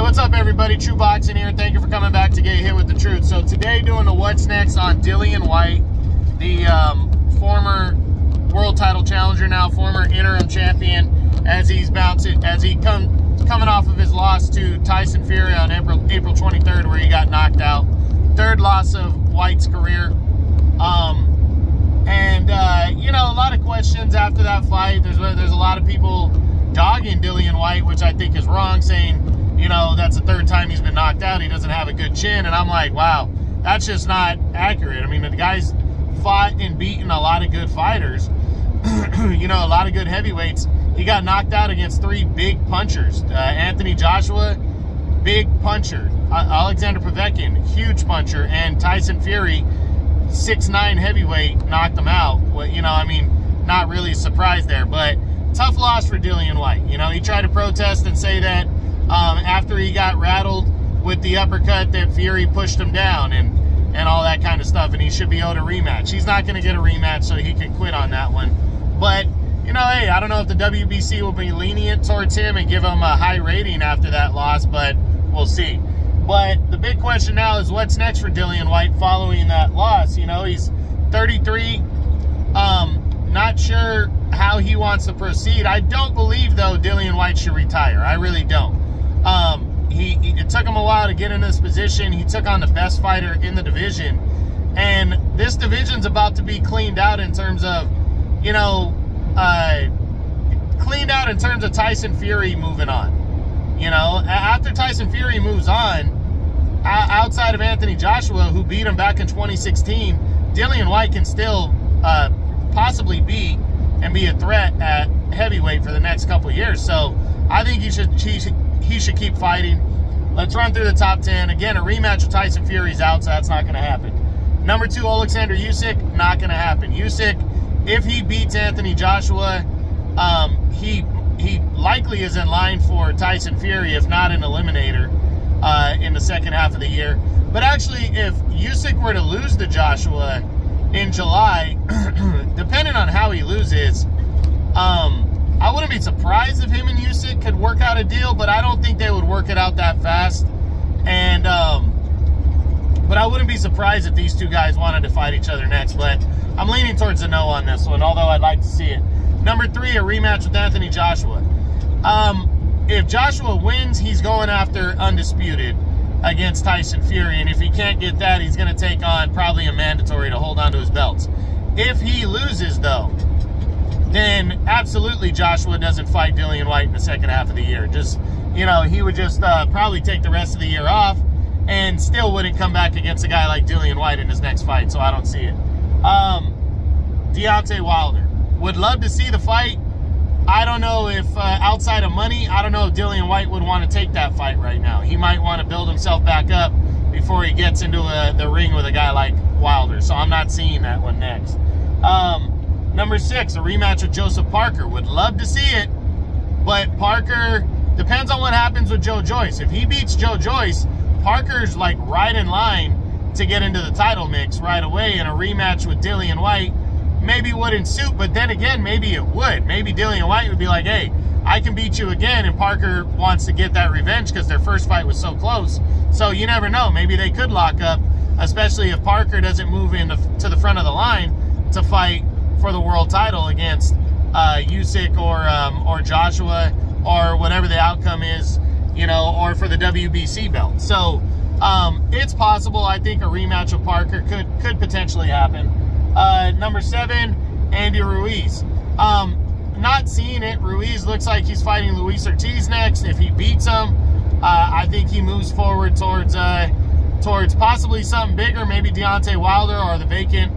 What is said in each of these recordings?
What's up, everybody? True Boxing here. Thank you for coming back to get hit with the truth. So today, doing the what's next on Dillian Whyte, the former world title challenger, now former interim champion, as he's coming off of his loss to Tyson Fury on April 23rd, where he got knocked out. Third loss of Whyte's career. You know, a lot of questions after that fight. There's a lot of people dogging Dillian Whyte, which I think is wrong, saying, you know, that's the third time he's been knocked out. He doesn't have a good chin. And I'm like, wow, that's just not accurate. I mean, the guy's fought and beaten a lot of good fighters, you know, a lot of good heavyweights. He got knocked out against three big punchers. Anthony Joshua, big puncher. Alexander Povetkin, huge puncher. And Tyson Fury, 6'9" heavyweight, knocked him out. Well, you know, I mean, not really surprised there. But tough loss for Dillian Whyte. You know, he tried to protest and say that after he got rattled with the uppercut that Fury pushed him down and all that kind of stuff, and he should be owed a rematch. He's not going to get a rematch, so he can quit on that one. But, you know, hey, I don't know if the WBC will be lenient towards him and give him a high rating after that loss, but we'll see. But the big question now is what's next for Dillian Whyte following that loss. You know, he's 33, not sure how he wants to proceed. I don't believe, though, Dillian Whyte should retire. I really don't. It took him a while to get in this position. He took on the best fighter in the division. And this division's about to be cleaned out in terms of, you know, cleaned out in terms of Tyson Fury moving on. You know, after Tyson Fury moves on, outside of Anthony Joshua, who beat him back in 2016, Dillian Whyte can still possibly be a threat at heavyweight for the next couple of years. So I think he should keep fighting. Let's run through the top 10. Again, a rematch with Tyson Fury's out, so that's not going to happen. Number 2, Alexander Usyk, not going to happen. Usyk, if he beats Anthony Joshua, he likely is in line for Tyson Fury, if not an eliminator, in the second half of the year. But actually, if Usyk were to lose to Joshua in July, depending on how he loses, I wouldn't be surprised if him and Usyk could work out a deal, but I don't think they would work it out that fast. And but I wouldn't be surprised if these two guys wanted to fight each other next. But I'm leaning towards the no on this one, although I'd like to see it. Number 3, a rematch with Anthony Joshua. If Joshua wins, he's going after undisputed against Tyson Fury. And if he can't get that, he's going to take on probably a mandatory to hold on to his belts. If he loses, though, then absolutely Joshua doesn't fight Dillian Whyte in the second half of the year. Just, you know, he would just probably take the rest of the year off and still wouldn't come back against a guy like Dillian Whyte in his next fight, so I don't see it. Deontay Wilder. Would love to see the fight. I don't know if, outside of money, I don't know if Dillian Whyte would want to take that fight right now. He might want to build himself back up before he gets into the ring with a guy like Wilder, so I'm not seeing that one next. Number 6, a rematch with Joseph Parker. Would love to see it, but Parker, depends on what happens with Joe Joyce. If he beats Joe Joyce, Parker's like right in line to get into the title mix right away, and a rematch with Dillian Whyte maybe wouldn't suit, but then again, maybe it would. Maybe Dillian Whyte would be like, hey, I can beat you again, and Parker wants to get that revenge because their first fight was so close. So you never know. Maybe they could lock up, especially if Parker doesn't move to the front of the line to fight for the world title against Usyk or Joshua or whatever the outcome is, you know, or for the WBC belt. So it's possible. I think a rematch with Parker could potentially happen. Number 7, Andy Ruiz. Not seeing it. Ruiz looks like he's fighting Luis Ortiz next. If he beats him, I think he moves forward towards possibly something bigger, maybe Deontay Wilder or the vacant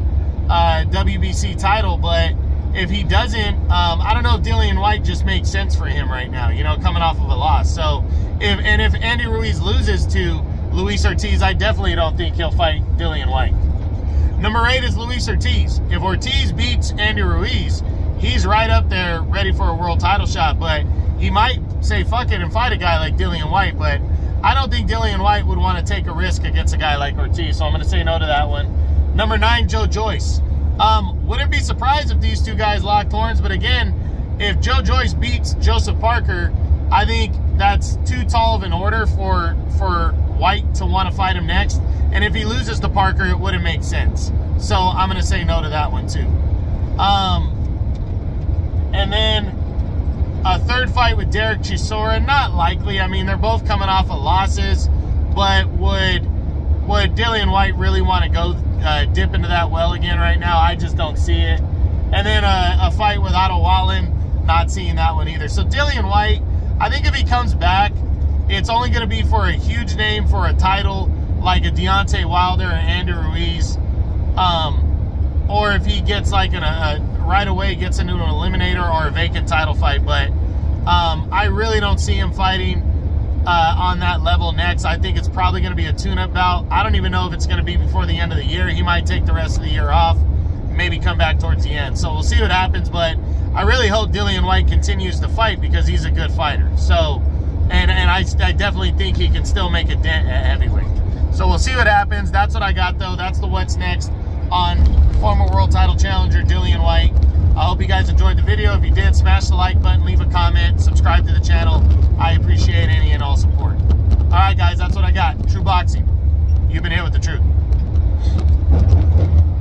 WBC title. But if he doesn't, I don't know if Dillian Whyte just makes sense for him right now, you know, coming off of a loss. So if Andy Ruiz loses to Luis Ortiz, I definitely don't think he'll fight Dillian Whyte. Number 8 is Luis Ortiz. If Ortiz beats Andy Ruiz, he's right up there ready for a world title shot, but he might say fuck it and fight a guy like Dillian Whyte. But I don't think Dillian Whyte would want to take a risk against a guy like Ortiz, so I'm going to say no to that one. Number 9, Joe Joyce. Wouldn't be surprised if these two guys locked horns, but again, if Joe Joyce beats Joseph Parker, I think that's too tall of an order for Whyte to want to fight him next. And if he loses to Parker, it wouldn't make sense. So I'm going to say no to that one too. And then a third fight with Derek Chisora, not likely. I mean, they're both coming off of losses, but would Dillian Whyte really want to go dip into that well again right now? I just don't see it. And then a fight with Otto Wallen, not seeing that one either. So Dillian Whyte, I think if he comes back, it's only going to be for a huge name for a title like a Deontay Wilder or Andrew Ruiz, or if he gets like right away gets into an eliminator or a vacant title fight. But I really don't see him fighting on that level next. I think it's probably going to be a tune-up bout. I don't even know if it's going to be before the end of the year. He might take the rest of the year off, maybe come back towards the end. So we'll see what happens, but I really hope Dillian Whyte continues to fight because he's a good fighter. So, and I definitely think he can still make a dent at heavyweight. So we'll see what happens. That's what I got, though. That's the what's next on former world title challenger Dillian Whyte. I hope you guys enjoyed the video. If you did, smash the like button, leave a comment, subscribe to the channel. I appreciate any and all support. All right, guys, that's what I got. True Boxing. You've been here with the truth.